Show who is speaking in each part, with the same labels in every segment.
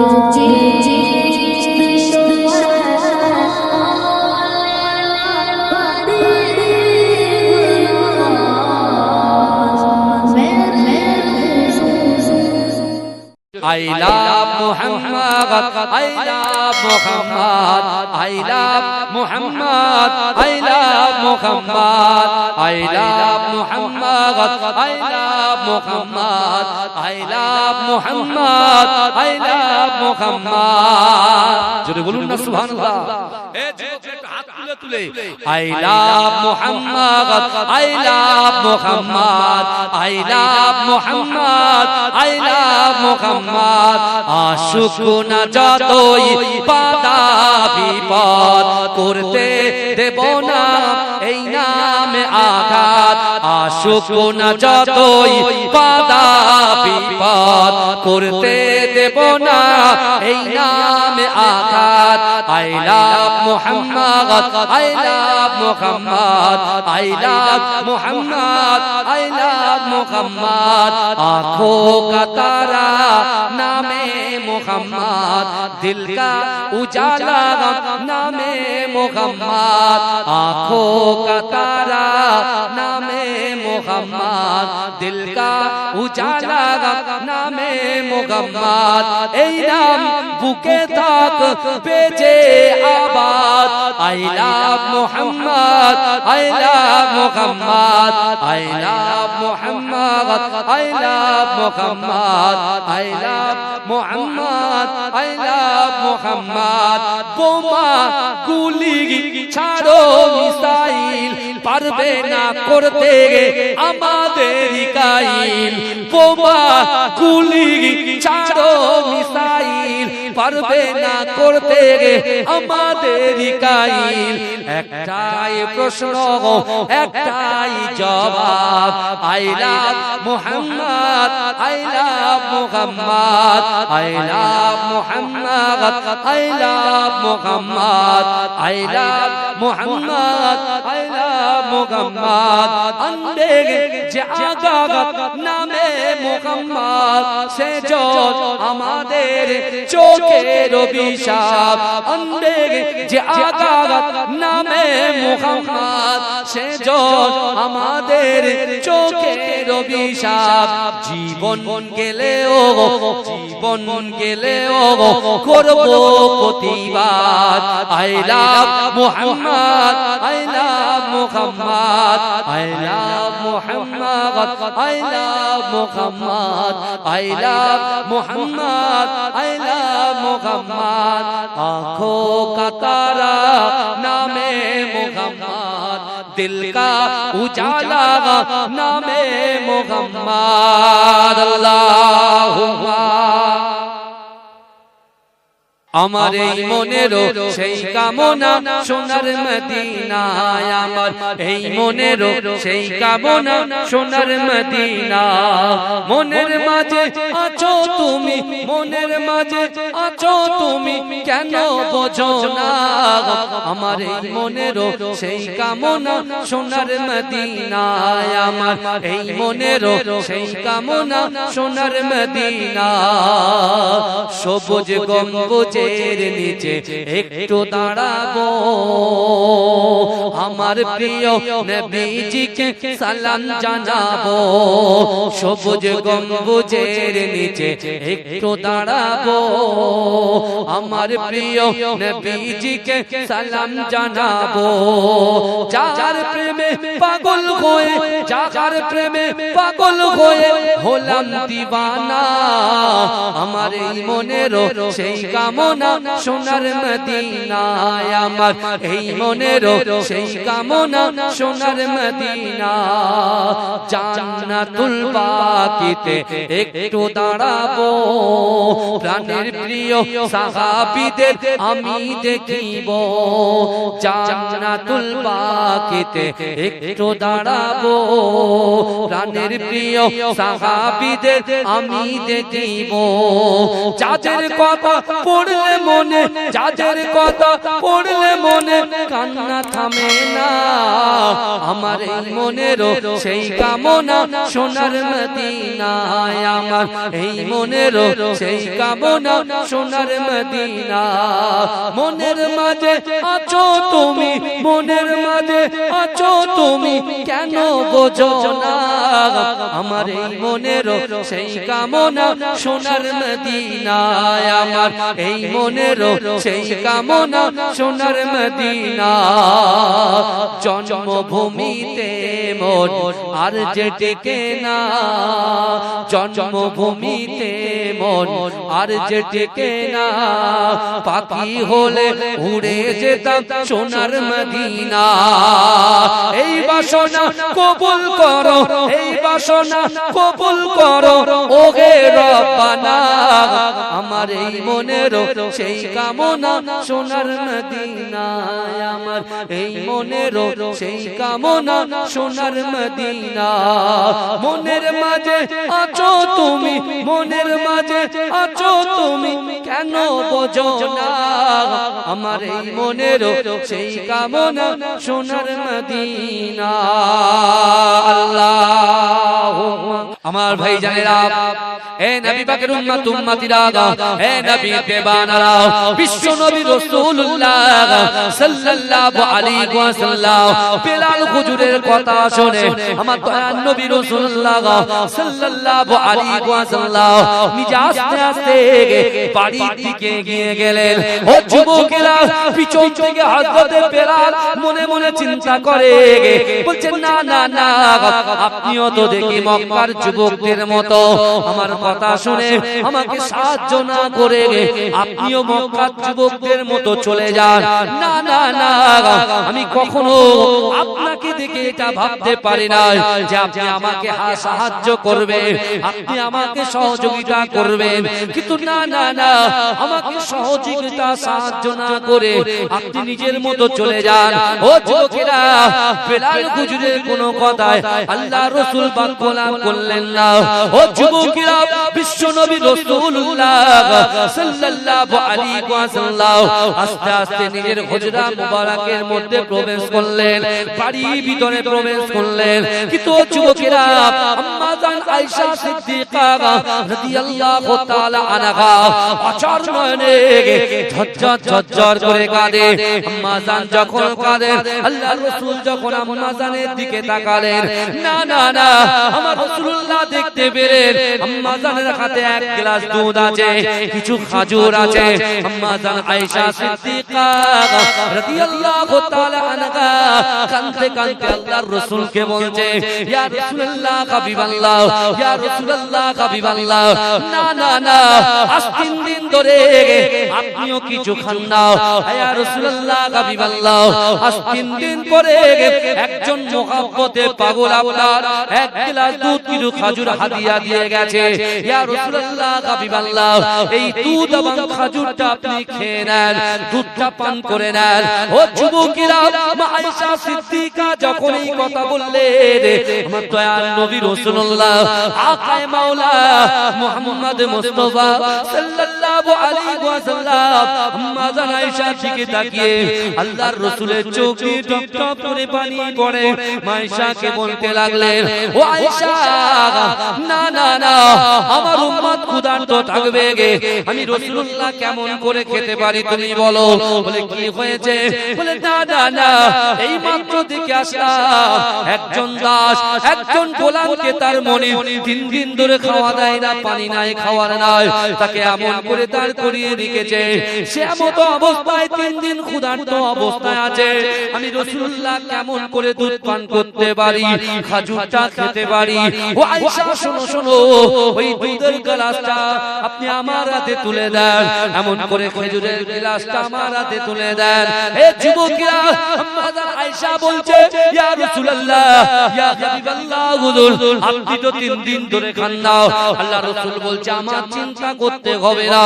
Speaker 1: I love Muhammad, I love Muhammad, I love Muhammad, I love Muhammad, I love Muhammad, I love Muhammad, I love Muhammad, I love Muhammad. জোরে বলুন না সুবহানাল্লাহ। এ যুবক একটু হাত তুলে I love Muhammad, I love Muhammad, I love Muhammad, I love Muhammad. আশুক না যতই বাধা বিপদ করতে দেব না এই নামে আঘাত। আশুক না যতই বাধা বিপদ করতে দেব না এই নামে আঘাত। I love Muhammad, I love Muhammad, I love Muhammad, I love Muhammad. आँखों का तारा नामे मुहम्मद, दिल का उजाला नामे मुहम्मद। आँखों का तारा नामे मुहम्मद, दिल का उजाला नामे मुहम्मद। এই নাম বুকে থাক বেজে আবাদ। I love Muhammad, I love Muhammad, I love Muhammad, I love Muhammad, I love Muhammad, I love Muhammad. বোমা গুলি ছাড়ো মিসাইল পারবে না করতে আমাদের কাইল। বোমা গুলি ছাড়ো মিসাইল পারবে না করতে আমাদের কাইল। একটাই প্রশ্ন একটাই জবাব। I love Muhammad, I love Muhammad, I love Muhammad, I love Muhammad, I love Muhammad, I love Muhammad. अंधे যে আগাত নামে মুহাম্মদ সেজন আমাদের চোখের অভিশাপ। अंधे যে আগাত নামে মুহাম্মদ সেজন আমাদের চোখের অভিশাপ। জীবন গেলেও করব প্রতিবাদ। I love Muhammad, I love Muhammad, I love Muhammad, I love Muhammad, I love Muhammad, I love Muhammad. आँखों का तारा नामे मुहम्मद, दिल का उजाला नामे मुहम्मद। अल्लाहुम्मा আমার এই মনেরও সেই কামনা সোনার মদিনায়। আমার এই মনেরও সেই কামনা সোনার মদিনা। মনের মাঝে আছো তুমি, মনের মাঝে আছো তুমি, কেন বোঝো না? আমার এই মনেরও সেই কামনা সোনার মদিনায়। আমার এই মনেরও সেই কামনা সোনার মদিনা। সবুজ গম্বুজে নিচে একটু দাঁড়াবো, আমার প্রিয় নবীজিকে সালাম জানাবো। সবুজ গম্বুজের নিচে একটু দাঁড়াবো, আমার প্রিয় নবীজিকে সালাম জানাবো। যার প্রেমে পাগল হয়ে, যার প্রেমে পাগল হয়ে হলাম দিওয়ানা। আমার এই মনেরও সেই কামনা সোনার মদিনায়। আমার এই মনেরও সেই কামনা সোনার মদিনা। জান্নাতুল বাকিতে একটু দাঁড়াবো, প্রাণের প্রিয় সাহাবীদের আমি দেখিব। জান্নাতুল বাকিতে একটু দাঁড়াবো, প্রাণের প্রিয় সাহাবীদের আমি দেখিব। যাদের কথা পড়লে মনে, যাদের কথা পড়লে মনে কান্না থামে না। আমার এই মনেরও সেই কামনা সোনার মদিনায়, আমার এই মনেরও সেই কামনা সোনার মদিনা। মনের মাঝে আছো তুমি, মনের মাঝে আছো তুমি, কেন বোঝো না? আমার এই মনেরও সেই কামনা সোনার মদিনায়, আমার এই মনেরও সেই কামনা সোনার মদিনা। জন্মভূমিতে মন আর যে টেকে না, জন্মভূমিতে মন আর যে টেকে না। পাখি হলে উড়ে যেতাম সোনার মদিনা। এই বাসনা কবুল করো, এই বাসনা কবুল করো ওহে রব্বানা। আমার এই মনেরও সেই কামনা সোনার মদিনায়, আমার এই মনেরও সেই কামনা সোনার মদিনা। মনের মাঝে আছো তুমি, মনের মাঝে আছো তুমি, কেন বোঝো না? আমার এই মনেরও সেই কামনা সোনার মদিনা। আল্লাহ আমার ভাই জানেরা, এ নবী পাকের উম্মত উম্মতিরা, এ নবী বেবানারা, বিশ্ব নবী রাসূলুল্লাহ সাল্লাল্লাহু আলাইহি ওয়াসাল্লাম বেলাল হুজুরের কথা শুনে আমার দয়ার নবী রাসূলুল্লাহ সাল্লাল্লাহু আলাইহি ওয়াসাল্লাম নিজে আস্তে আস্তে বাড়ির দিকে এগিয়ে গেলেন। ও যুবকেরা, পিছন থেকে হযরতে বেলাল মনে মনে চিন্তা করে বলছে, না না না, আপনিও তো দেখি মক্কার যুবকদের মতো, আমার কথা শুনে আমাকে সাহায্য না করে আপনিও মক্কার যুবকদের মতো চলে যান। না না না, আমি কখনো আপনাকে দেখে এটা ভাবতে পারি না যে আপনি আমাকে সাহায্য করবেন, আপনি আমাকে সহযোগিতা করবেন। কিন্তু না না না, আমাকে সহযোগিতা সাহায্য না করে আপনি নিজের মতো চলে যান। ও যুবকেরা, বেলাল হুজুরের কোনো কথায় আল্লাহ রাসূল বাক্যলাভ করলেন না। ও যুবকেরা, বিশ্ব নবী রাসূলুল্লাহ সাল্লাল্লাহু আলাইহি ওয়াসাল্লাম আস্তে আস্তে নিজের হুজরা মুবারকের মধ্যে প্রবেশ করলেন, বাড়ির ভিতরে প্রবেশ করলেন। কিন্তু যুবকেরা, আম্মা জান আয়েশা সিদ্দিকা রাদিয়াল্লাহু তাআলা আনহা অচর নয়নে ঝরঝর ঝরঝর করে কাঁদে। আম্মা জান যখন কাঁদেন, আল্লাহর রাসূল যখন আম্মা জানের দিকে তাকালেন, না না না, আমার রাসূলুল্লাহ দেখতে পেলেন আম্মা জানের হাতে এক গ্লাস দুধ আছে, কিছু খাজুর আছে। আম্মা জান আয়েশা সিদ্দিকা রাদিয়াল্লাহু তাআলা আনহা কাঁদতে কাঁদতে আল্লাহর রাসূলকে বলছে, ইয়া রাসূলুল্লাহ হাবিবাল্লাহ, ইয়া রাসূলুল্লাহ হাবিবাল্লাহ, না না না, আজ 3 দিন ধরে আপনিও কিছু খান না। ইয়া রাসূলুল্লাহ হাবিবাল্লাহ, আজ 3 দিন পরে একজন মুহাব্বতে পাগল আপনার এক গ্লাস দুধ কিছু খাজুর হাদিয়া দিয়ে গেছে। ইয়া রাসূলুল্লাহ হাবিবাল্লাহ, এই দুধ এবং খাজুরটা আপনি খেয়ে নেন, দুধটা পান করে নেন। ও যুবকেরা, মা আয়েশা সিদ্দিকা যখন এই কথা বললেন, আমার দয়ার নবী রাসূলুল্লাহ আকায়ে মাওলা মুহাম্মদ মুস্তাফা সাল্লাল্লাহু আলাইহি ওয়াসাল্লাম আম্মা জান আয়েশার দিকে তাকিয়ে আল্লাহর রাসূলের চোখ দিয়ে টপ টপ করে পানি পড়ে। মা আয়েশাকে বলতে লাগলেন, ও আয়েশা, না না না, আমার উম্মত ক্ষুধার্ত থাকবে, আমি রাসূলুল্লাহ কেমন করে খেতে পারি তুমি বলো। বলে, কি হয়েছে? বলে, না না না, এই মাত্র দেখে আসলাম একজন দাস একজন গোলামকে তার মনে 3 দিন ধরে খাওয়া দেয় না, পানি নাই, খাওয়ার নাই, তাকে এমন করে তার করিয়ে রেখেছে, সে এমন অবস্থায় 3 দিন ক্ষুধার্ত অবস্থায় আছে। আমি রাসূলুল্লাহ কেমন করে দুধ পান করতে পারি, খাজুরটা খেতে পারি? ও আয়েশা, শোনো শোনো, ওই দুধের গ্লাসটা আপনি আমার হাতে তুলে দেন, এমন করে খেজুরের গ্লাসটা আমার হাতে তুলে দেন। এ যুবকেরা, আম্মা জান আয়েশা বলছে, ইয়া রাসূলুল্লাহ, ইয়া হাবিবাল্লাহ হুজুর, আপনি তো 3 দিন ধরে নাও। আল্লাহ রাসূল বলছে আমার চিন্তা করতে হবে না,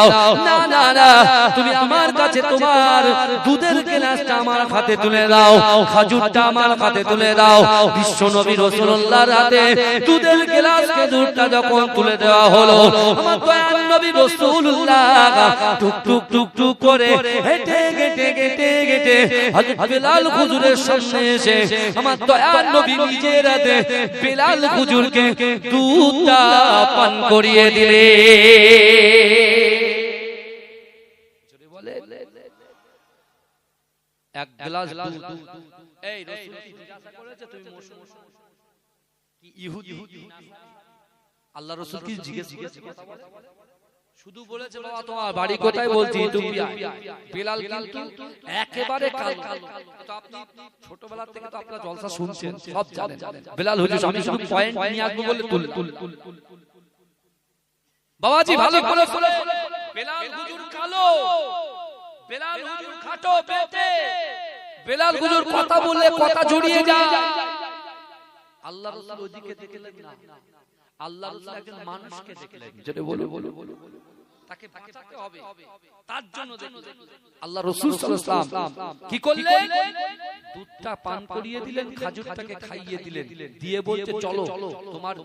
Speaker 1: না না না, তুমি আমার কাছে তোমার দুধের গ্লাসটা আমার হাতে তুলে দাও, খেজুরটা আমার হাতে তুলে দাও। বিশ্ব নবী রাসূলুল্লাহর হাতে দুধের গ্লাস খেজুরটা যখন তুলে দেওয়া হলো, আমার দয়াল নবী রাসূলুল্লাহ টুক টুক টুক টুক করে হেঁটে হেঁটে হেঁটে হেঁটে হযরত বিলাল হুজুরের সামনে এসে আমার দয়াল নবী নিজের হাতে বিলাল হুজুরকে দুধটা পান করিয়ে দিলে। এক গ্লাস দুধ, এই রাসূল কি জিজ্ঞাসা করেছে তুমি কি ইহুদি? আল্লাহ রাসূল কি জিজ্ঞেস কথা বলে? শুধু বলেছে বাবা তোমার বাড়ি কোথায়, বলছি ইথিওপিয়া। বিলাল কিন্তু একেবারে কালো। তো আপনি ছোটবেলা থেকে তো আপনারা জলসা শুনছেন, সব জানেন। বিলাল হুজুর আমি শুধু পয়েন্ট নিয়ে আসবো বলে তুল বাবাজি ভালো করে শুনে। বিলাল হুজুর কালো, বিলাল হুজুর খাটো পেটে, বিলাল হুজুর কথা বললে কথা জড়িয়ে যায়। আল্লাহ রাসূল ওদিকে দেখলেন না, আল্লাহ রাসূল একজন মানুষকে দেখলেন, যেটা বলো তাকে বাঁচাতে হবে, তার জন্য আল্লাহ রাসূল সাল্লাল্লাহু আলাইহি ওয়াসাল্লাম কি করলেন? দুধটা পান করিয়ে দিলেন, খেজুরটাকে খাইয়ে দিলেন, দিয়ে বলতে চলো তোমার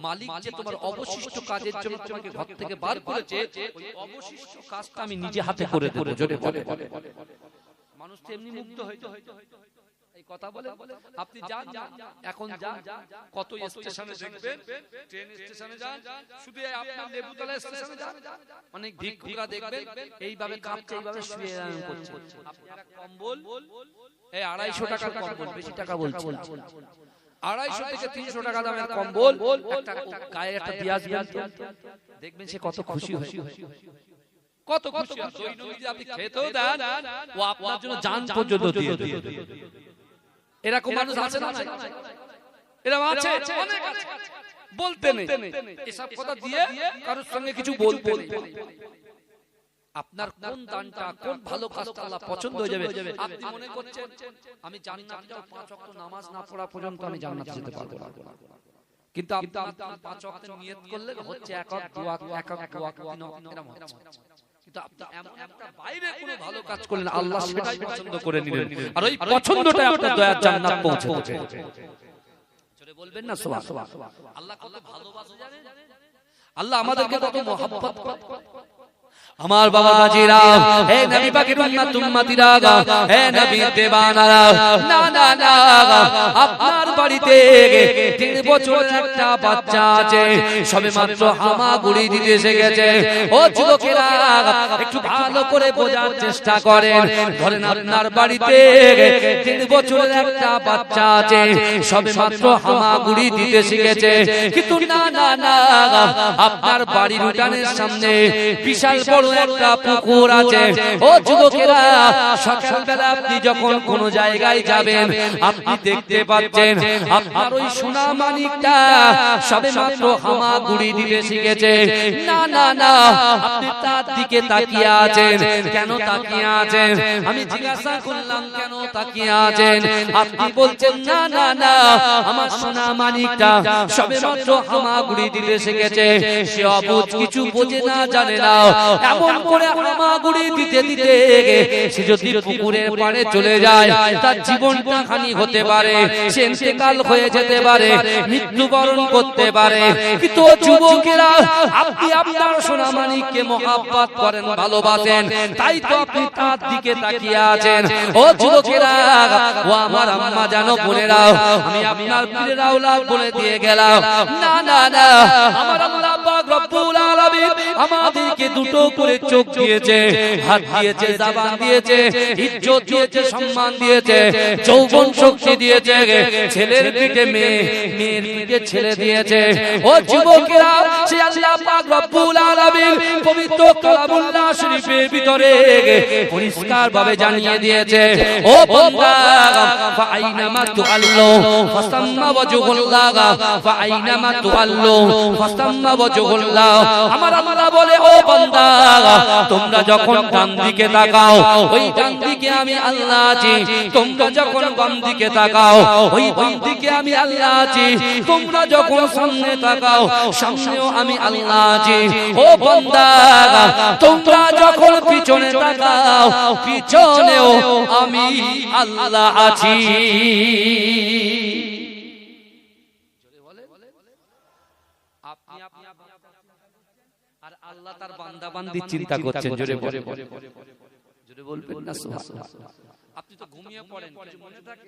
Speaker 1: মালিক যে তোমার অবশিষ্ট কাজের জন্য তোমাকে ঘর থেকে বার করেছে, ওই অবশিষ্ট কাজটা আমি নিজে হাতে করে দেব। জোরে বলে মানুষ তো এমনি মুগ্ধ হয়ে যায় এই কথা বলে। আপনি যান এখন যান, কত স্টেশনে দেখবেন, ট্রেন স্টেশনে যান, শুধু আপনার লেবুতলা স্টেশনে যান, অনেক ভিক্ষুকরা দেখবেন এইভাবে কাঁপছে, এইভাবে শুয়ে করছে। আপনারা কম্বল এই 250 টাকার কম্বল, বেশি টাকা বলছি, 250 থেকে 300 টাকা দামের কম্বল একটা গায়ে একটা দিয়ে আসবেন, দেখবেন সে কত খুশি হয়, কত খুশি হয়। দৈনন্দিন আপনি খেতেও দেন, ও আপনার জন্য জান পর্যন্ত দিয়ে দেয়। এরকম মানুষ আছে না? এরকম আছে, অনেক আছে। বলতে নেই এসব কথা দিয়ে কারোর সঙ্গে কিছু বলতে নেই। আপনার কোন দানটা, কোন ভালো কাজটা আল্লাহ পছন্দ হয়ে যাবে। আপনি মনে করছেন আমি জান্নাতে যাব, 5 ওয়াক্ত নামাজ না পড়া পর্যন্ত আমি জান্নাতে যেতে পারবো না, কিন্তু আপনি 5 ওয়াক্তের নিয়ত করলে হচ্ছে এক ওয়াক্ত, দু ওয়াক্ত, এক ওয়াক্ত, দু ওয়াক্ত, তিন ওয়াক্ত, এরকম হচ্ছে। কিন্তু আপনি এমন একটা বাইরে কোনো ভালো কাজ করলেন, আল্লাহ সেটাই পছন্দ করে নিলেন, আর ওই পছন্দটাই আপনার দয়ার জান্নাত পৌঁছে দেবে। জোরে বলবেন না সুবহানাল্লাহ। আল্লাহ কত ভালোবাসে জানেন, আল্লাহ আমাদেরকে কত মহব্বত করে। আমার বাবাজিরা, হে নবী পাকের উম্মতিরা, হে নবী দেবানারা, না না না, আপনার বাড়িতে 3 বছরের একটা বাচ্চা আছে, সবেমাত্র হামাগুড়ি দিতে এসে গেছে। ও যুবকেরা একটু ভালো করে বোঝার চেষ্টা করেন। ধরেন আপনার বাড়িতে 3 বছরের একটা বাচ্চা আছে, সবেমাত্র হামাগুড়ি দিতে শিখেছে, কিন্তু না না না, আপনার বাড়ির উঠানের সামনে বিশাল বড় একটা পুকুর আছে। ও যুবকেরা, সকালবেলা আপনি যখন কোন জায়গায় যাবেন, আপনি দেখতে পাচ্ছেন আপনার ওই সোনা মানিকটা সবেমাত্র হামাগুড়ি দিতে শিখেছে। না না না, আপনি তার দিকে তাকিয়ে আছেন। কেন তাকিয়ে আছেন? আমি জিজ্ঞাসা করলাম কেন তাকিয়ে আছেন? আপনি বলছেন না না না, আমার সোনা মানিকটা সবেমাত্র হামাগুড়ি দিতে শিখেছে, সে অবুঝ, কিছু বোঝে না, জানে না। এমন করে হামাগুড়ি দিতে দিতে সে যদি পুকুরের পাড়ে চলে যায়, তার জীবনটা হানি হতে পারে, সে ইন্তেকাল হয়ে যেতে পারে, মৃত্যুবরণ করতে পারে। কিন্তু যুবকেরা, আপনি আপনার সোনা মানিককে মহব্বত করেন, ভালোবাসেন, তাই তো আপনি তার দিকে তাকিয়ে আছেন। ও যুবকেরা, ও আমার আম্মা জানো, বোনেরা, আমি আপনার পীরের আওলাদ বলে দিয়ে গেলাম, না না না, আমার আল্লাহ পাক রব্বুল আলামিন আমাদেরকে দুটো করে চোখ দিয়েছে, হাত দিয়েছে, জবান দিয়েছে, ইজ্জত দিয়েছে, সম্মান দিয়েছে, যৌবন শক্তি দিয়েছে, ছেলের পিঠে মেয়ে, মেয়ের পিঠে ছেলে দিয়েছে। ও যুবকেরা, সে আল্লাহ পাক রব্বুল আলামিন পবিত্র কালামুল্লাহ শরীফের ভিতরে পরিষ্কার ভাবে জানিয়ে দিয়েছে, ও বান্দা, ফাআইনামা তুআল্লু ফাসাম্মা ওয়াজহুল্লাহ, ফাআইনামা তুআল্লু ফাসাম্মা ওয়াজহুল্লাহ। আমার আল্লাহ বলে, ও বান্দা, তোমরা যখন ডান দিকে তাকাও ওই ডান দিকে আমি আল্লাহ আছি, তোমরা যখন বাম দিকে তাকাও ওই বাম দিকে আমি আল্লাহ আছি, তোমরা যখন সামনে তাকাও সামনেও আমি আল্লাহ আছি। ও বান্দা তোমরা যখন পিছনে তাকাও পিছনেও আমি আল্লাহ আছি। আর আল্লাহ তার বান্দা বান্দি চিন্তা করছেন। জোরে বলে জোরে বলবেন না সুবহানাল্লাহ। আপনি তো ঘুমিয়ে পড়েন, কিছু মনে থাকে?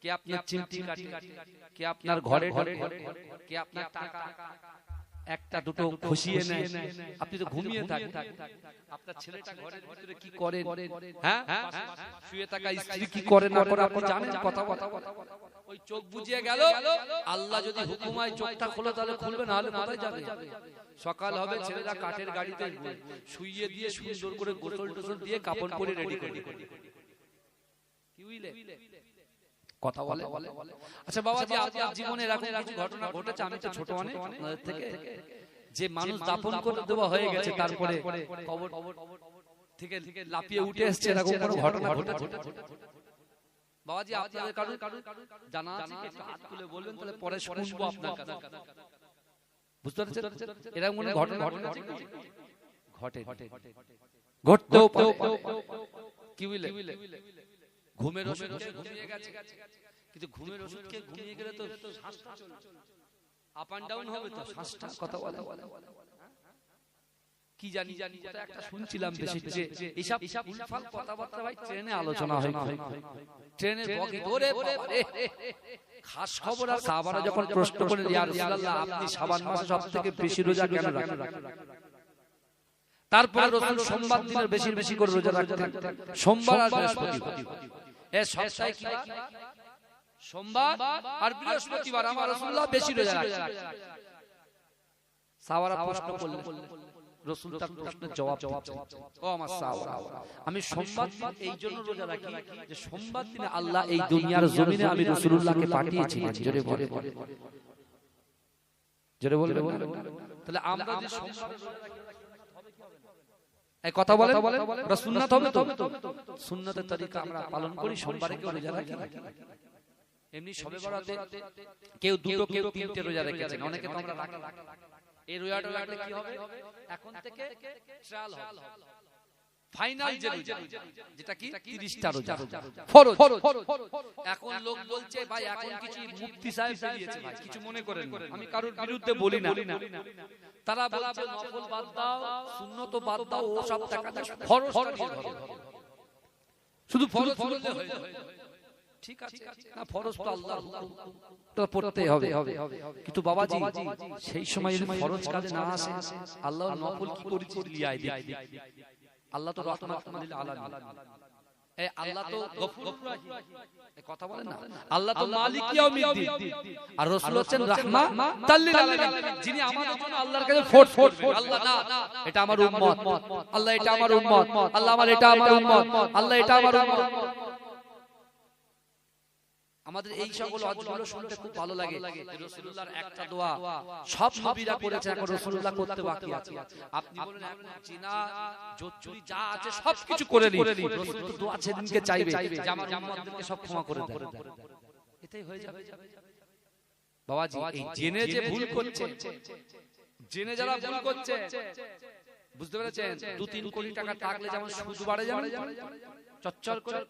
Speaker 1: কে আপনার চিমটি কাটে, কে আপনার ঘরে ঢোকে, কে আপনার টাকা একটা দুটো খুশিয়ে নেয়, আপনি তো ঘুমিয়ে থাকেন। আপনার ছেলেটা ঘরের ভিতরে কি করে, হ্যাঁ শুয়ে থাকা স্ত্রী কি করে না করে আপনি জানেন? কথা ওই চোখ বুজিয়ে গেল, আল্লাহ যদি হুকুম হয় চোখটা খোলো তাহলে খুলবে, না হলে কোথায় যাবে? সকাল হবে ছেলেরা কাঠের গাড়িতে শুইয়ে দিয়ে সুন্দর করে গোসল টোসল দিয়ে কাপড় পরে রেডি করে কি বুঝলে কথা বলে। আচ্ছা বাবাজি, আপনার জীবনে এরকম কিছু ঘটনা ঘটেছে? আমি তো ছোট অনেক আপনাদের থেকে, যে মানুষ দাফন করে দেওয়া হয়ে গেছে তারপরে কবর থেকে লাফিয়ে উঠে এসেছে, এরকম কোনো ঘটনা ঘটেছে? বাবাজি আপনাদের কারো জানা আছে? একটু হাত তুলে বলবেন, তাহলে পরে শুনবো আপনার কাছে। বুঝতে পারছেন এরকম কোনো ঘটনা ঘটে ঘটতেও কি বুঝলে? ঘুমের ওষুধ ঘুমিয়ে গেছে, কিন্তু ঘুমের ওষুধ খেয়ে ঘুমিয়ে গেলে তো শ্বাসটা আপ এন্ড ডাউন হবে, তো শ্বাসটা কথা বলে কি জানি একটা শুনছিলাম বেশি, যে এইসব উলফাল কথাবার্তা ভাই ট্রেনে আলোচনা হয়, ট্রেনের বগি ধরে খাস খবর। আর সাহাবারা যখন প্রশ্ন করে, ইয়া রাসূলুল্লাহ আপনি শাবান মাসে সবথেকে বেশি রোজা কেন রাখেন? তারপরে রাসূল সোমবার দিনের বেশি বেশি করে রোজা রাখতেন, সোমবার আর বৃহস্পতিবার। এই সপ্তাহে কি সোমবার আর বৃহস্পতিবার আমার রাসূলুল্লাহ বেশি রোজা রাখতেন। সাহাবারা প্রশ্ন করলেন, রাসূল তার প্রশ্নের জবাব ও আমার সাহাবারা, আমি সোমবার দিন এই জন্য রোজা রাখি যে সোমবার দিনে আল্লাহ এই দুনিয়ার জমিনে আমি রাসূলুল্লাহকে পাঠিয়েছিলেন। জোরে বলে জোরে বলে তাহলে আমরা যে সোমবার এই কথা বলে ওটা সুন্নাত হবে তো? সুন্নাতের তরিকা আমরা পালন করি, সোমবারে কেউ রোজা রাখি। এমনি শবে বরাতে কেউ দুটো কেউ তিনটে রোজা রেখেছেন, অনেকে তো আমরা রাখি। এই রোজাটা রাখলে কি হবে? এখন থেকে ট্রায়াল হবে, ফাইনাল যে রোজা যেটা কি 30টা রোজা ফরজ। এখন লোক বলছে ভাই এখন কিছু মুফতি সাহেব বেরিয়েছে, ভাই কিছু মনে করেন না, আমি কারোর বিরুদ্ধে বলি না। তারা বলছে নফল বাদ দাও, সুন্নত বাদ দাও, ও সব টাকা ফরজ শুধু ফরজ পড়লে হয়ে যাবে। ঠিক আছে না, ফরজ তো আল্লাহর হুকুম, তো পড়তেই হবে। কিন্তু বাবাজি সেই সময় যদি ফরজ কাজে না আসে, আল্লাহ নফল কি করেছে লিয়াই দিই। আল্লাহ তো রাহমাতুল লিল আলামিন, এই আল্লাহ তো গফুর রাহিম, এই কথা বলেন না। আল্লাহ তো মালিক ইয়াউমিদ্দিন, আর রাসূল হচ্ছেন রাহমাতাল লিল আলামিন, যিনি আমাদের জন্য আল্লাহর কাছে ফোর্ট আল্লাহ না এটা আমার উম্মত, আল্লাহ এটা আমার উম্মত, আল্লাহ আমার এটা আমার উম্মত, আল্লাহ এটা আমার উম্মত। আমাদের এই সকল ওয়াজগুলো শুনতে খুব ভালো লাগে। রাসূলুল্লাহর একটা দোয়া সব নবীরা করেছে, এখন রাসূলুল্লাহ করতে বাকি আছে। আপনি বলেন এখন জিনা জোচুরি যা আছে সবকিছু করে নি, রাসূল তো দোয়া সেদিনকে চাইবে যে আমার উম্মতদেরকে সব ক্ষমা করে দেন, এটাই হয়ে যাবে। বাবাজি এই জেনে যে ভুল করছে, জেনে যারা ভুল করছে, বুঝতে পেরেছেন? 2-3 কোটি টাকা থাকলে যেমন সুদ বাড়ে, যেমন চচ্চর করে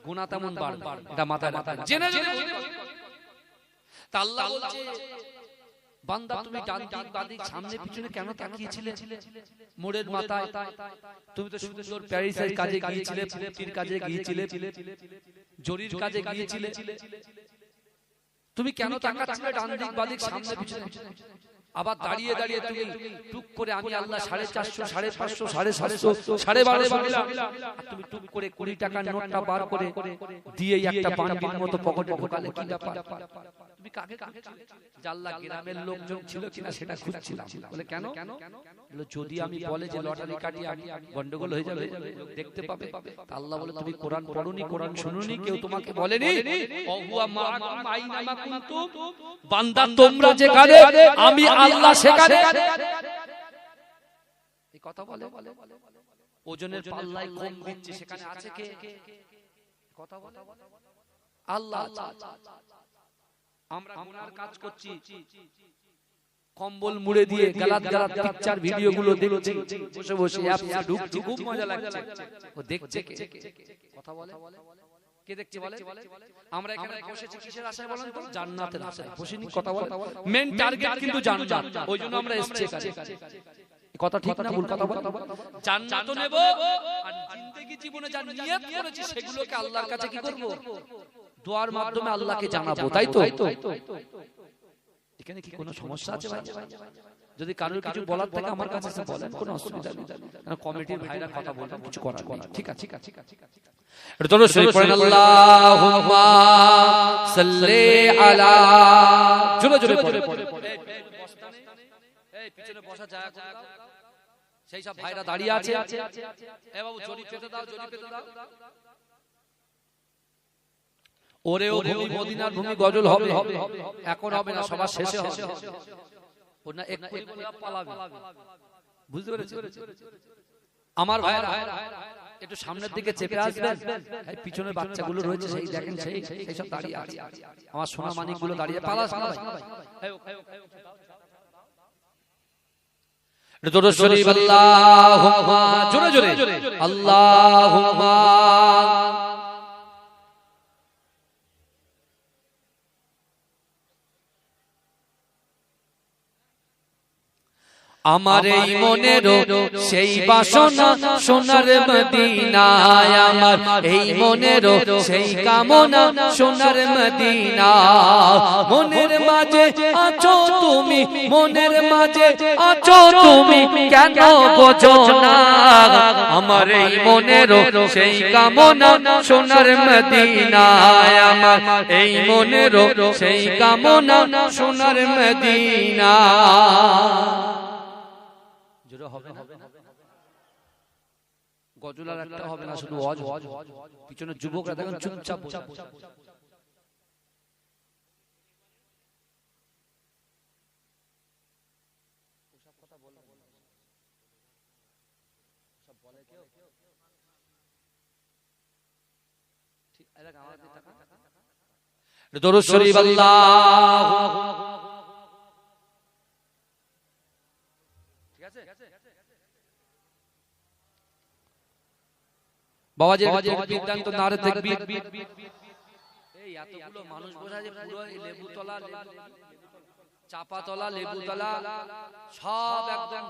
Speaker 1: গুনাহ তেমন বাড়বে, এটা মাথায় জেনে জেনে। তা আল্লাহ বলছে বান্দা তুমি ডান দিক বাম দিক সামনে পিছনে কেন তাকিয়েছিলে? মোড়ের মাথায় তুমি তো সুন্দর প্যারিসের কাজে গিয়েছিলে, পুতির কাজে গিয়েছিলে, জরির কাজে গিয়েছিলে, তুমি কেন তাকাচ্ছিলে ডান দিক বাম দিক সামনে পিছনে? আবার দাঁড়িয়ে দাঁড়িয়ে তুমি টুক করে আমি আল্লাহ 450 550 750 1250 দিলাম, আর তুমি টুক করে 20 টাকার নোটটা বার করে দিয়ে একটা বান্ডির মতো পকেটে ঢোকালে, কি ব্যাপার? তুমি কাকে জাল্লা গ্রামের লোকজন ছিল কিনা সেটা খুঁজছিলাম। বলে কেন? বলে যদি আমি বলে যে লটারি কাটি আমি গন্ডগোল হয়ে যাবে, লোক দেখতে পাবে। আল্লাহ বলে তুমি কোরআন পড়োনি, কোরআন শুনোনি, কেউ তোমাকে বলেনি ওহুয়া মাআকুম আইনামা কুনতুম, বান্দা তোমরা যেখানে আমি আল্লাহ সেখানে। এই কথা বলে ওজনের পাল্লায় কম দিচ্ছে, সেখানে আছে কে? কথা বলে আল্লাহ। আমরা গুনার কাজ করছি, কম্বল মুড়ে দিয়ে গালাত গালাত পিকচার ভিডিও গুলো দেখছি, বসে বসে অ্যাপসে ঢুকছি, খুব মজা লাগছে। ও দেখছে কে? কথা বলে কে দেখছে বলে? আমরা এখানে বসেছি কিসের আশায় বলেন তো? জান্নাতের আশায় বসিনি। কথা বলে মেন টার্গেট কিন্তু জান্নাত, ওইজন্য আমরা এসেছি এখানে। কথা ঠিক না ভুল? কথা বলে জান্নাত নেব, আর জিন্দেগি জীবনে যা নিয়ত করেছি সেগুলোকে আল্লাহর কাছে কি করব? দোয়ার মাধ্যমে আল্লাহকে জানাবো, তাই তো? এখানে কি কোনো সমস্যা আছে ভাই? যদি কারোর কিছু বলার থাকে আমার কাছে এসে বলেন, কোনো অসুবিধা নেই। কারণ কমিটির ভাইরা কথা বলবেন, কিছু করার নেই। ঠিক আছে, ঠিক আছে, ঠিক আছে। এটা তো শরীফ পড়েন, আল্লাহুম্মা সাল্লি আলা, জোরে জোরে পড়ে। এই পিছনে বসা যায় কোন? সেই সব ভাইরা দাঁড়িয়ে আছে। এ বাবু জরি পেতে দাও, জরি পেতে দাও। ওরে ও ভূমি মদিনার ভূমি গজল হবে, এখন হবে না, সবার শেষে হবে। ওনা একটু পালাবে, বুঝতে পেরেছেন? আমার ভাইরা একটু সামনের দিকে চেপে আসবেন। এই পিছনের বাচ্চাগুলো রয়েছে, সেই দেখেন, সেই সব দাঁড়িয়ে আছে। আমার সোনা মানিকগুলো দাঁড়িয়ে পালাস না ভাই। দরুদ শরীফ আল্লাহুম্মা, জোরে জোরে আল্লাহুম্মা। আমার এই মনের সেই বাসনা সোনার মদিনায়, আমার এই মনের সেই কামনা সোনার মদিনা। মনের মাঝে আছো তুমি, মনের মাঝে আছো তুমি, কেন বোঝো না? আমার এই মনের সেই কামনা সোনার মদিনায়, আমার এই মনের সেই কামনা সোনার মদিনা। হবে না গজল আর একটা হবে না, শুধু ওয়াজ। পিছনে যুবকরা দেখেন চুপচাপ বসে। দরুদ শরীফ আল্লাহু, ঠিক আছে? বাবাজির বিদ্যান্ত নারে তাকবীর। এই এতগুলো মানুষ বসা যে পুরো লেবুতলা, চাপাতলা, লেবুতলা সব একদম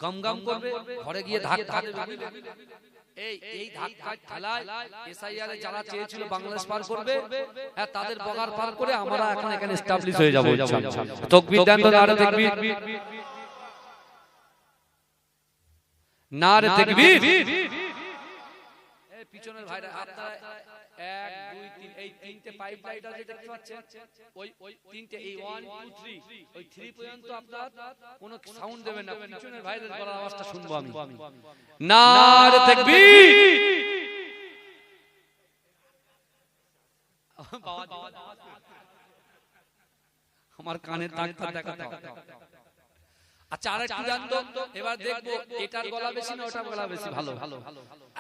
Speaker 1: গমগম করবে, ঘরে গিয়ে ধাক্কা দেবে। এই ধাক্কায় ঠেলায় এসআইআর এ যারা চেয়েছিল বাংলাদেশ পার করবে, তাদের বগার পার করে আমরা এখন এখানে এস্টাবলিশ হয়ে যাব ইনশাআল্লাহ। তাকবীর দেন তো, নারে তাকবীর, নারে তাকবীর। পিছনের ভাইরা আপনারা 1 2 3 এই তিনটে পাইপ লাইট আছে দেখতে পাচ্ছেন, ওই তিনটে, এই 1 2 3, ওই 3 পর্যন্ত আপনারা কোনো সাউন্ড দেবেন না, পিছনের ভাইদের গলার আওয়াজটা শুনবো আমি। নারে তাকবীর। আমার কানে দাগটা দেখাতে হবে। আচ্ছা, আর একটু জানতো, এবার দেখবো এটার গলা বেশি না ওটার গলা বেশি ভালো।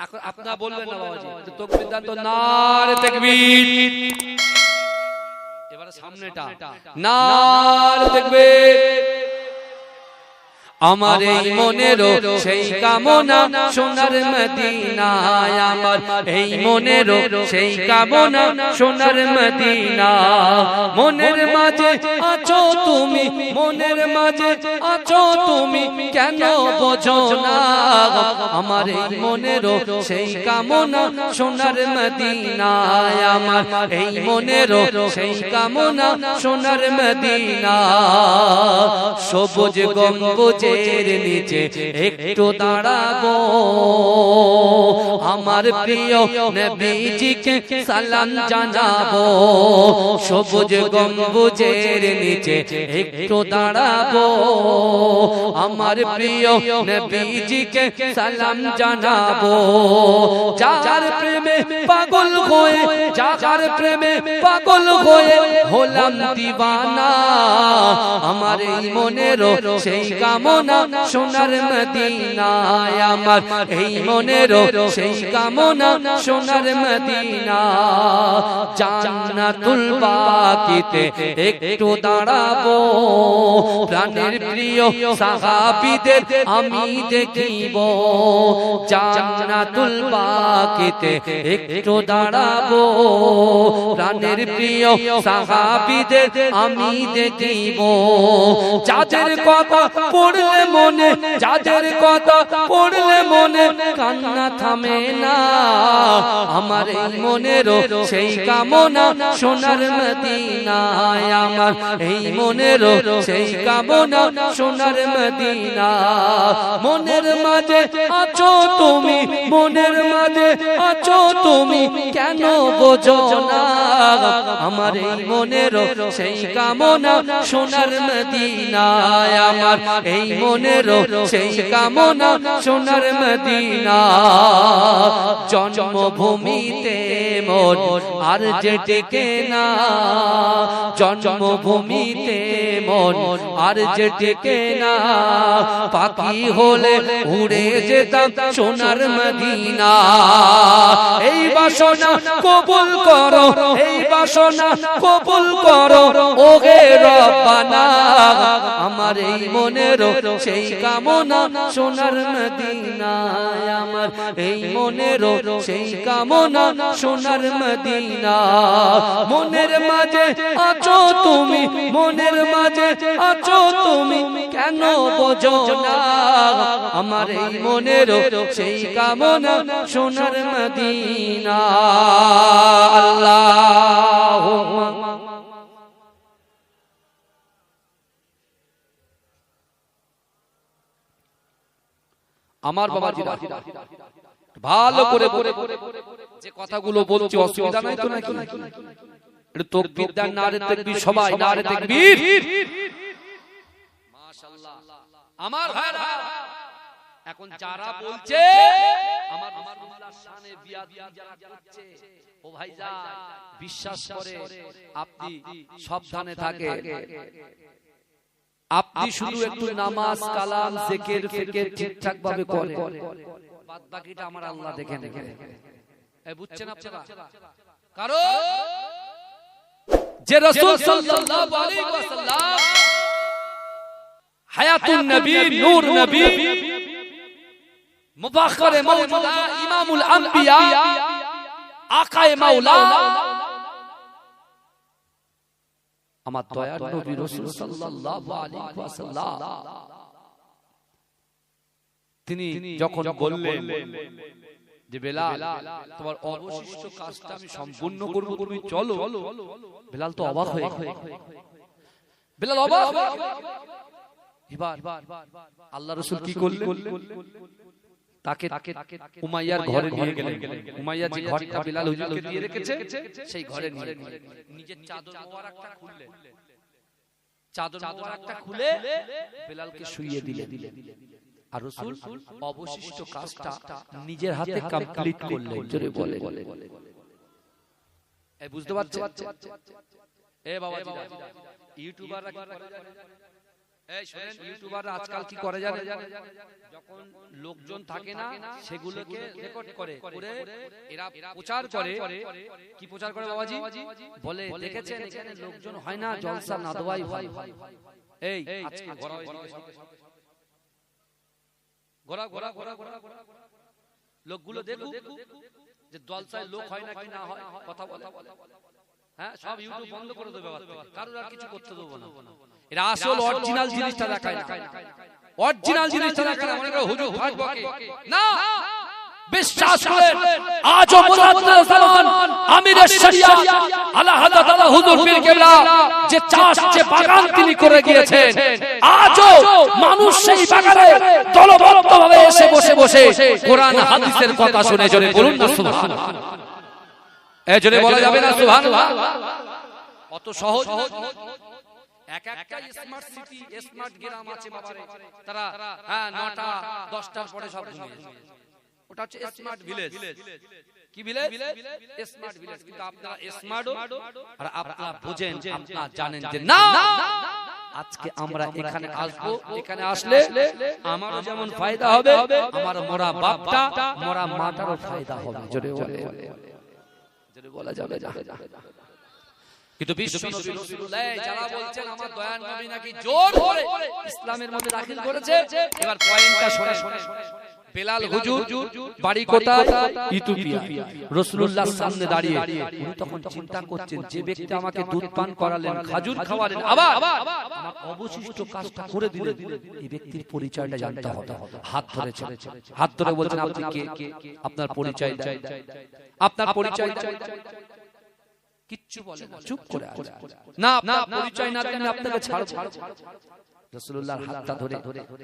Speaker 1: এখন আপনারা বলবেন না বাবাজি, তাকবীর দান তো, নারে তাকবীর। এবারে সামনেটা, নারে তাকবীর। আমার এই মনের সেই কামনা সোনার মদিনায়, আমার এই মনের সেই কামনা সোনার মদিনা। মনের মাঝে আছো তুমি, মনের মাঝে আছো তুমি, কেন বোঝো না? আমার এই মনের সেই কামনা সোনার মদিনায়, আমার এই মনের সেই কামনা সোনার মদিনা। সবুজ গম্বুজের নিচে একটু দাঁড়াবো, আমার প্রিয় নবীজিকে সালাম জানাবো সবুজ গম্বুজের নিচে একটু দাঁড়াবো আমার প্রিয় নবীজিকে সালাম জানাবো যার প্রেমে পাগল হয়ে যার প্রেমে পাগল হয়ে হলাম দিওয়ানা আমার এই মনের সেই কামনা সোনার মদিনায় আমার এই মনের সেই কামনা সোনার মদিনা জান্নাতুল বাকিতে একটু দাঁড়াবো প্রাণের প্রিয় সাহাবীদের আমি দেখিব জান্নাতুল বাকিতে একটু দাঁড়াবো প্রাণের প্রিয় সাহাবীদের আমি দেখিব যাদের কথা পড়লে মনে যাদের কথা পড়লে মনে কান্না থামে না আমার এই মনের সেই কামনা সোনার মদিনায় আমার এই মনের সেই কামনা সোনার মদিনা মনের মাঝে আছো তুমি মনের মাঝে আছো তুমি কেন বোঝো না আমার এই মনের সেই কামনা সোনার মদিনায় আমার এই মনের সেই কামনা সোনার মদিনা জন্মভূমিতে মন আর যে টেকে না জন্মভূমিতে মন আর যে টেকে না পাখি হলে উড়ে যেতাম সোনার মদিনা এই বাসনা কবুল করো এই বাসনা কবুল করো ওহে রব্বানা আমার এই মনের সেই কামনা সোনার মদিনায় আমার এই মনের সেই কামনা সোনার মদিনা মনের মাঝে আছো তুমি মনের মাঝে আছো তুমি কেন বোঝো না আমার এই মনের সেই কামনা সোনার মদিনা আল্লাহুম্মা আমার বাবাজিরা ভালো করে যে কথাগুলো বলছি অসুবিধা নাই তো নাকি একটু তাকবীর দেন নারে তাকবীর সবাই নারে তাকবীর মাশাআল্লাহ আমার ভাইরা এখন যারা বলছে আমার রাসূলুল্লাহর শানে বিয়াদবি যারা করছে ও ভাইজান বিশ্বাস করে আপনি সাবধানে থাকে আপনি শুধু একটু নামাজ কালাম জিকির ফিকির ঠিকঠাক ভাবে করেন বাদ বাকিটা আমার আল্লাহ দেখে নেবে এই বুঝছেন আপনারা কারণ যে রাসূল সাল্লাল্লাহু আলাইহি ওয়াসাল্লাম হায়াতুন নবী নূর নবী মুবাখখারে মাওলানা ইমামুল আম্বিয়া আকায়ে মাওলা আমার দয়ার নবী রাসূল সাল্লাল্লাহু আলাইহি ওয়াসাল্লাম তিনি যখন বললেন যে বেলাল তোমার অবশিষ্ট কাজটা আমি সম্পূর্ণ করব তুমি চলো বেলাল তো অবাক হয়ে বেলাল অবাক এবার আল্লাহ রাসূল কি করলেন তাকে উমাইয়ার ঘরে নিয়ে গেলেন উমাইয়া যে ঘরটা বেলাল হুজুরকে দিয়ে রেখেছে সেই ঘরে নিয়ে নিজের চাদর মোবারকটা খুললেন চাদর মোবারকটা খুলে বেলালকে শুইয়ে দিলেন আর রাসূল অবশিষ্ট কাজটা নিজের হাতে কমপ্লিট করলেন জোরে বলে এই বুঝতে পারছেন এ বাবাজিরা ইউটিউবাররা কি করে এই শুনেন ইউটিউবাররা আজকাল কি করে জানেন যখন লোকজন থাকে না সেগুলোকে রেকর্ড করে এরা প্রচার করে কি প্রচার করে বাবাজি বলে দেখেছেন এখানে লোকজন হয় না জলসা না দোয়াই হয় এই আজকে ঘোরা লোকগুলো দেখুক যে জলসায় লোক হয় না কি না হয় কথা বলে হ্যাঁ সব ইউটিউব বন্ধ করে দেবে কারোর আর কিছু করতে দেবো না এরা আসল অরিজিনাল জিনিসটা দেখায় না অরিজিনাল জিনিসটা দেখায় না মনে করে হুজুর ফাট বকে না বিশ্বাস করেন আজও মুজাদ্দিদুল জামান আমিরের শরিয়া আলা হযরত আলা হুজুর পীর কেবলা যে চাষ যে বাগান তিনি করে গিয়েছেন, আজও মানুষ সেই বাগানে দলবদ্ধভাবে এসে বসে বসে কোরআন হাদিসের কথা শুনে। জোরে বলুন না সুবহানাল্লাহ। এই জোরে বলা যাবে না সুবহানাল্লাহ? কত সহজ। এক একটা স্মার্ট সিটি স্মার্ট গ্রাম আছে বাবারে, তারা 9টা 10টার পরে সব ঘুমিয়ে যায়। ওটা হচ্ছে স্মার্ট ভিলেজ। কি ভিলেজ? Smart village. কিন্তু আপনারা স্মার্ট আর আপনারা বুঝেন, আপনারা জানেন যে না, আজকে আমরা এখানে আসবো, এখানে আসলে আমারও যেমন ফায়দা হবে, আমার মরা বাপটা মরা মাটারও ফায়দা হবে। জোরে বলে, জোরে বলা যাবে না। কিন্তু বিশ্ব নবী রাসূলুল্লাহ যারা বলছেন আমার দয়ার নবী নাকি জোর করে ইসলামের মধ্যে দাখিল করেছে, এবার পয়েন্টটা শুনে। বেলাল হুজুর বাড়ি কোথায়? ইথিওপিয়া। রাসূলুল্লাহর সামনে দাঁড়িয়ে উনি তখন চিন্তা করছেন, যে ব্যক্তি আমাকে দুধ পান করালেন, খাজুর খাওয়ালেন, আবার আমার অবশিষ্ট কাজটা করে দিলেন, এই ব্যক্তির পরিচয়টা জানতে হবে। হাত ধরে বলছেন, আপনি কে? আপনার পরিচয় দেন। আপনার পরিচয় দেন। কিচ্ছু বলে না, চুপ করে আছে। না, আপনার পরিচয় না দিলে আপনাকে ছাড়ব। রাসূলুল্লাহর হাতটা ধরে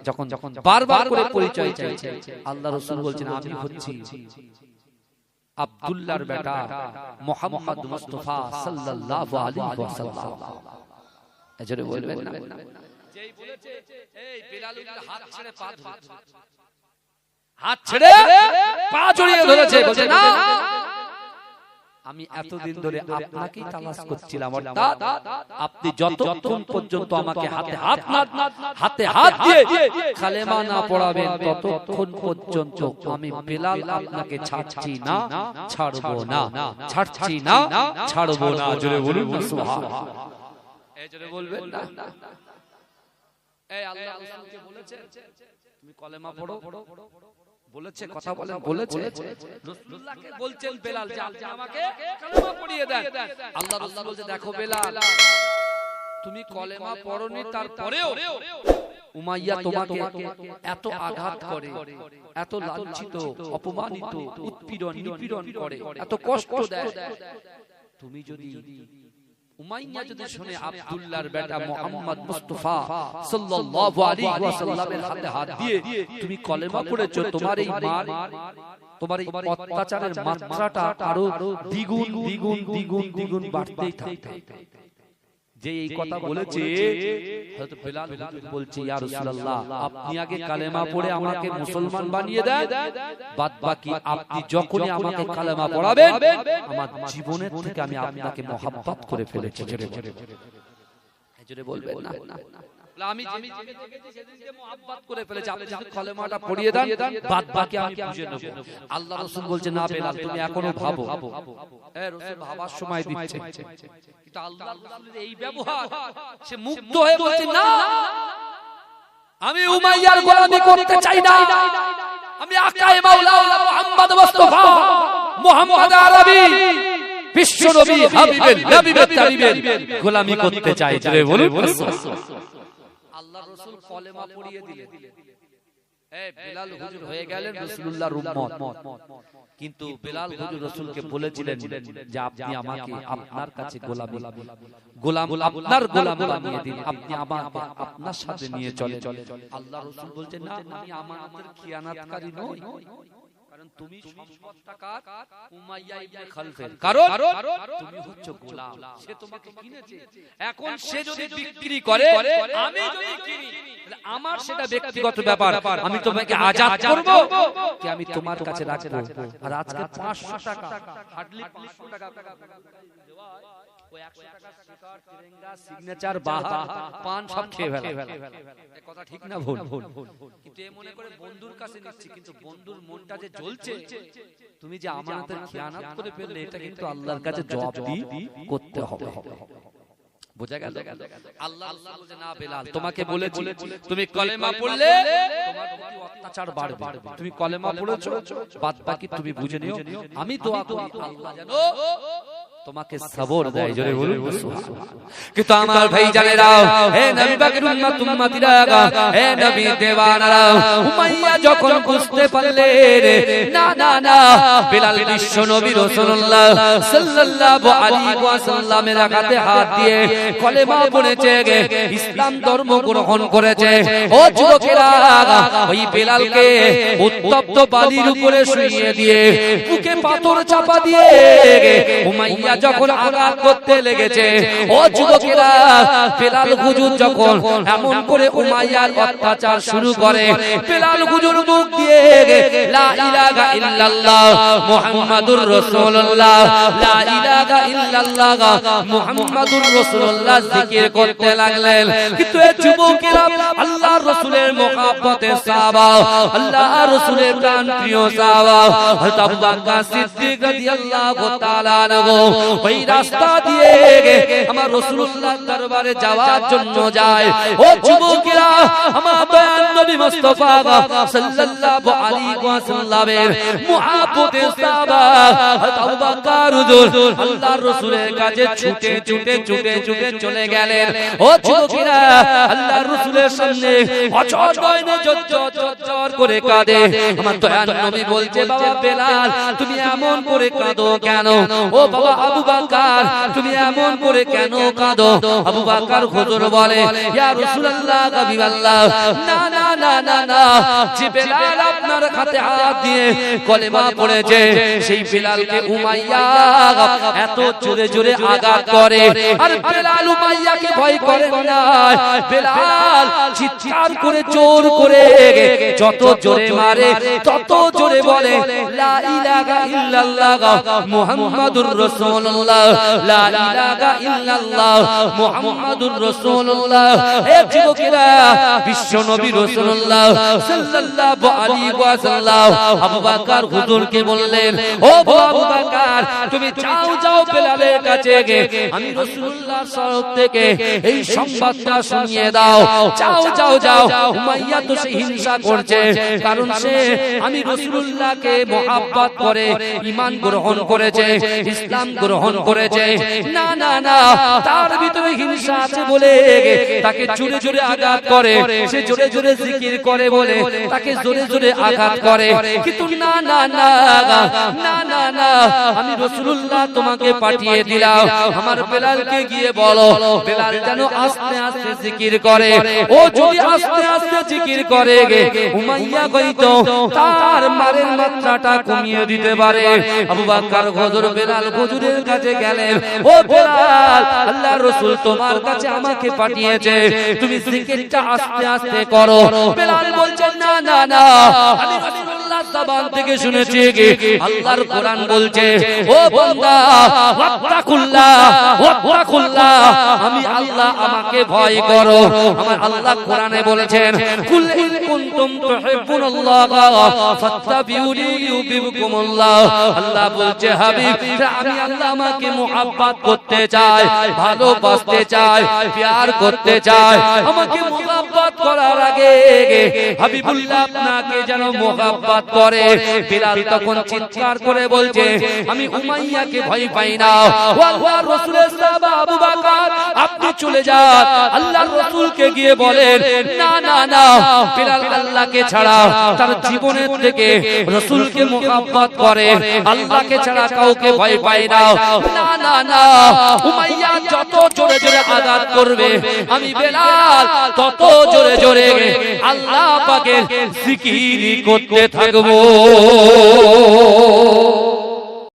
Speaker 1: যখন বারবার করে পরিচয় চাইছে, আল্লাহ রাসূল বলছেন, আমি হচ্ছি আব্দুল্লাহর বেটা মুহাম্মদ মুস্তাফা সাল্লাল্লাহু আলাইহি ওয়াসাল্লাম। এজরে বলবেন না? যেই বলেছে এই বিলালের হাত ছেড়ে পা ধরে, হাত ছেড়ে পা জড়িয়ে ধরেছে, বলছে না, আমি এতদিন ধরে আপনাকেই তালাশ করছিলাম, অর্থাৎ আপনি যতক্ষণ পর্যন্ত আমাকে হাতে হাত দিয়ে কালেমা না পড়াবেন, ততক্ষণ পর্যন্ত আমি বেলাল আপনাকে ছাড়ছি না, ছাড়বো না, ছাড়ছি না, ছাড়বো না। জোরে বলুন না সুবহানাল্লাহ। এই জোরে বলবেন না? এই আল্লাহ রাসূলকে বলেছে তুমি কলেমা পড়ো, বলেছে, কথা বলেন, বলেছে। রাসূলুল্লাহকে বলছেন বেলাল যে আপনি আমাকে কলেমা পড়িয়ে দেন। আল্লাহ রাসূল বলছে, দেখো বেলাল, তুমি কলেমা পড়োনি, তারপরেও উমাইয়া তোমাকে এত আঘাত করে, এত লাঞ্ছিত, অপমানিত, উৎপীড়ন, নিপীড়ন করে, এত কষ্ট দেয়, তুমি যদি উমাইয়া যদি শুনে আব্দুল্লাহর বেটা মুহাম্মদ মুস্তাফা সাল্লাল্লাহু আলাইহি ওয়াসাল্লামের হাতে হাত দিয়ে তুমি কলেমা পড়েছো, তোমার এই মার, তোমার এই অত্যাচারের মাত্রাটা আরো দ্বিগুণ দ্বিগুণ দ্বিগুণ দ্বিগুণ বাড়তেই থাকবে। যে এই কথা বলেছে, হযরত বেলাল বলছে, ইয়া রাসূলুল্লাহ, আপনি আগে কালেমা পড়ে আমাকে মুসলমান বানিয়ে দেন, বাদ বাকি আপনি যখনই আমাকে কালেমা পড়াবেন, আমার জীবনের থেকে আমি আপনাকে মহব্বত করে ফেলেছি। জোরে বলবেন না? আমি যেদিন দেখেছি সেদিনকে মহব্বত করে ফেলেছি, আপনি যদি কালেমাটা পড়িয়ে দেন, বাদ বাকি আমি বুঝে নেব। আল্লাহ রাসূল বলছে, না বেলাল, তুমি এখনো ভাবো। রাসূল ভাবার সময় দিচ্ছে, কিন্তু আল্লাহ রাসূলের এই ব্যবহার, সে মুগ্ধ হয়ে বলছে, না, আমি উমাইয়ার গোলামি করতে চাই না, আমি আকায়ে মাওলা মুহাম্মদ মুস্তাফা মুহাম্মদ আরবি বিশ্ব নবী হাবিবের নবীর তারিবের গোলামি করতে চাই। জোরে বলুন আল্লাহ রাসূল কলেমা পড়িয়ে দিলেন, বেলাল হুজুর হয়ে গেলেন রাসূলুল্লাহর উম্মত। কিন্তু বেলাল হুজুর রাসূলকে বলেছিলেন যে আপনি আমাকে আপনার কাছে গোলাম আপনার গোলাম বানিয়ে দিন, আপনি আমাকে আপনার সাথে নিয়ে চলে। আল্লাহ রাসূল বলছেন, না, আমি আমানতের খিয়ানাতকারী নই, কারণ তুমি সম্পদটা কার? উমাইয়া ইবনে খালফের, কারণ তুমি হচ্ছে গোলাম, সে তোমাকে কিনেছে। এখন সে যদি বিক্রি করে, আমি যদি কিনি, তাহলে আমার সেটা ব্যক্তিগত ব্যাপার, আমি তোমাকে আজাদ করব কি আমি তোমার কাছে রাখবো। আর আজকে 500 টাকা, হার্ডলি 500 টাকা দেওয়া হয়, ওই 100 টাকা স্টিকার, তিরঙ্গা, সিগনেচার, বাহা, পান সব খেয়ে ফেলে। এই কথা ঠিক না ভুল? কিন্তু এ মনে করে বন্ধুর কাছে নিচ্ছি, কিন্তু বন্ধুর মনটা যে জ্বলছে, তুমি যে আমানতের খিয়ানত করে ফেললে, এটা কিন্তু আল্লাহর কাছে জবাবদিহি করতে হবে। বোঝা গেল? আল্লাহ বলছে, না বেলাল, তোমাকে বলেছি তুমি কলেমা পড়লে তোমার প্রতি অত্যাচার বাড়বে, তুমি কলেমা পড়েছো, বাদ বাকি তুমি বুঝে নিও। আমি দোয়া করি আল্লাহ যেন তোমাকে সবর দেয়, জোরে বলুন সুবহানাল্লাহ। কিন্তু আমার ভাই জানেরা, হে নবী পাকের উম্মত উম্মতিরা, হে নবী দেওয়ানারা, উমাইয়া যখন বুঝতে পারলেন না না না বিলাল বিশ্ব নবী রাসূলুল্লাহ সাল্লাল্লাহু আলাইহি ওয়াসাল্লামের হাতে হাত দিয়ে কলেমা পড়েছে, ইসলাম ধর্ম গ্রহণ করেছে, ও যুবকেরা ওই বিলালকে উত্তপ্ত বালির উপরে শুইয়ে দিয়ে বুকে পাথর চাপা দিয়ে উমাইয়া যখন আঘাত করতে লেগেছে, ও যুবকেরা বিলাল হুজুর যখন এমন করে উমাইয়ার অত্যাচার শুরু করে, বিলাল হুজুর মুখ দিয়ে লা ইলাহা ইল্লাল্লাহ মুহাম্মাদুর রাসূলুল্লাহ, লা ইলাহা ইল্লাল্লাহ মুহাম্মাদুর রাসূলুল্লাহ জিকির করতে লাগলেন। কিন্তু এই যুবকেরা আল্লাহর রাসূলের মহব্বতে সাহাবা, আল্লাহর রাসূলের প্রাণ প্রিয় সাহাবা হযরত আবু বকর সিদ্দিক রাদিয়াল্লাহু তাআলা আনহু ওই রাস্তা দিয়ে আমার রাসূলুল্লাহর দরবারে যাওয়ার জন্য যায়। ও যুবকেরা, আমার দয়াল নবী মুস্তাফা সাল্লাল্লাহু আলাইহি ওয়াসাল্লামের মুহাব্বতে সাহাবা হযরত আবু বকর হুজুর আল্লাহর রাসূলের কাছে ছুটে ছুটে ছুটে ছুটে চলে গেলেন। ও যুবকেরা, আল্লাহর রাসূলের সামনে অচল গয়নে জজ্জর করে কাঁদে। আমার দয়াল নবী বলছে, বাবা বেলাল তুমি এমন করে কাঁদো কেন? ও বাবা আবু বকর তুমি এমন করে কেন কাঁদো? আবু বকর হুজুর বলে, ইয়া রাসূলুল্লাহ হাবিবাল্লাহ, না না না না না, যে বেলাল আপনার হাতে হাত দিয়ে কলেমা পড়েছে সেই বেলালকে উমাইয়া এত জোরে জোরে আঘাত করে, আর বেলাল উমাইয়াকে ভয় করে না। বেলাল চিৎকার করে জোর করে যত জোরে মারে তত জোরে বলে, লা ইলাহা ইল্লাল্লাহ মুহাম্মাদুর রাসূলুল্লাহ, লা ইলাহা ইল্লাল্লাহ মুহাম্মাদুর রাসূলুল্লাহ। হে যুবকেরা, বিশ্ব নবী রাসূলুল্লাহ সাল্লাল্লাহু আলাইহি ওয়াসাল্লাম আবু বকর হুজুরকে বললেন, ও আবু বকর তুমি যাও যাও বেলালের কাছে আমি রাসূলুল্লাহর তরফ থেকে এই সংবাদটা শুনিয়ে দাও। যাও যাও যাও, উমাইয়া তো সে হিংসা করছে, কারণ সে আমি রাসূলুল্লাহকে মহব্বত করে ঈমান গ্রহণ করেছে, ইসলাম গ্রহণ করেছে। না না না, তার ভিতরে হিংসা আছে বলে তাকে জোরে জোরে আঘাত করে, সে জোরে জোরে জিকির করে বলে তাকে জোরে জোরে আঘাত করে। কিন্তু না না না না না না, আমি রাসূলুল্লাহ তোমাকে পাঠিয়ে দিলাম, আমার বেলালকে গিয়ে বলো বেলাল যেন আস্তে আস্তে জিকির করে। ও যদি আস্তে আস্তে জিকির করে উমাইয়া হয়তো তার মারের মাত্রাটা কমিয়ে দিতে পারে। আবু বকর হুজুর বেলাল হুজুরের কাছে গেলেন, ও বেলাল আল্লাহর রাসূল তোমার কাছে আমাকে পাঠিয়েছে, তুমি জিকিরটা আস্তে আস্তে করো। বেলাল বলছে, না না না, আমি রাসূলুল্লাহর জবান থেকে শুনেছি আল্লাহর কোরআন বলছে, ও বান্দা ওয়াত্তাকুল্লাহ ওয়াত্তাকুল্লাহ, আমি আল্লাহ আমাকে ভয় করো। আমার আল্লাহ কোরআনে বলেছেন, কুল ইন কুনতুম তুহিব্বুনাল্লাহ ফাত্তাবিউনি ইউহিব্বুকুমুল্লাহ। আল্লাহ বলছে, হাবিব আমি আল্লাহ আমাকে মুহাব্বত করতে চাই, ভালোবাসতে চাই, প্যার করতে চাই। আমাকে মুহাব্বত করার আগে হাবিবুল্লাহ আপনাকে যেন মুহাব্বত করে। বিলাল তখন চিৎকার করে বলছে, আমি উমাইয়াকে ভয় পাই না। ও আল্লাহর রাসূলের সাহাবা আবু বকর আপনি চলে যান, আল্লাহর রাসূলকে গিয়ে বলেন, না না না, বিলাল আল্লাহকে ছাড়া তার জীবনের থেকে রাসূলকে মুহাব্বত করে, আল্লাহকে ছাড়া কাউকে ভয় পায় না। না না না, উমাইয়া যত জোরে জোরে আঘাত করবে আমি বেলাল তত জোরে জোরে আল্লাহ পাকের জিকির করতে থাকবো।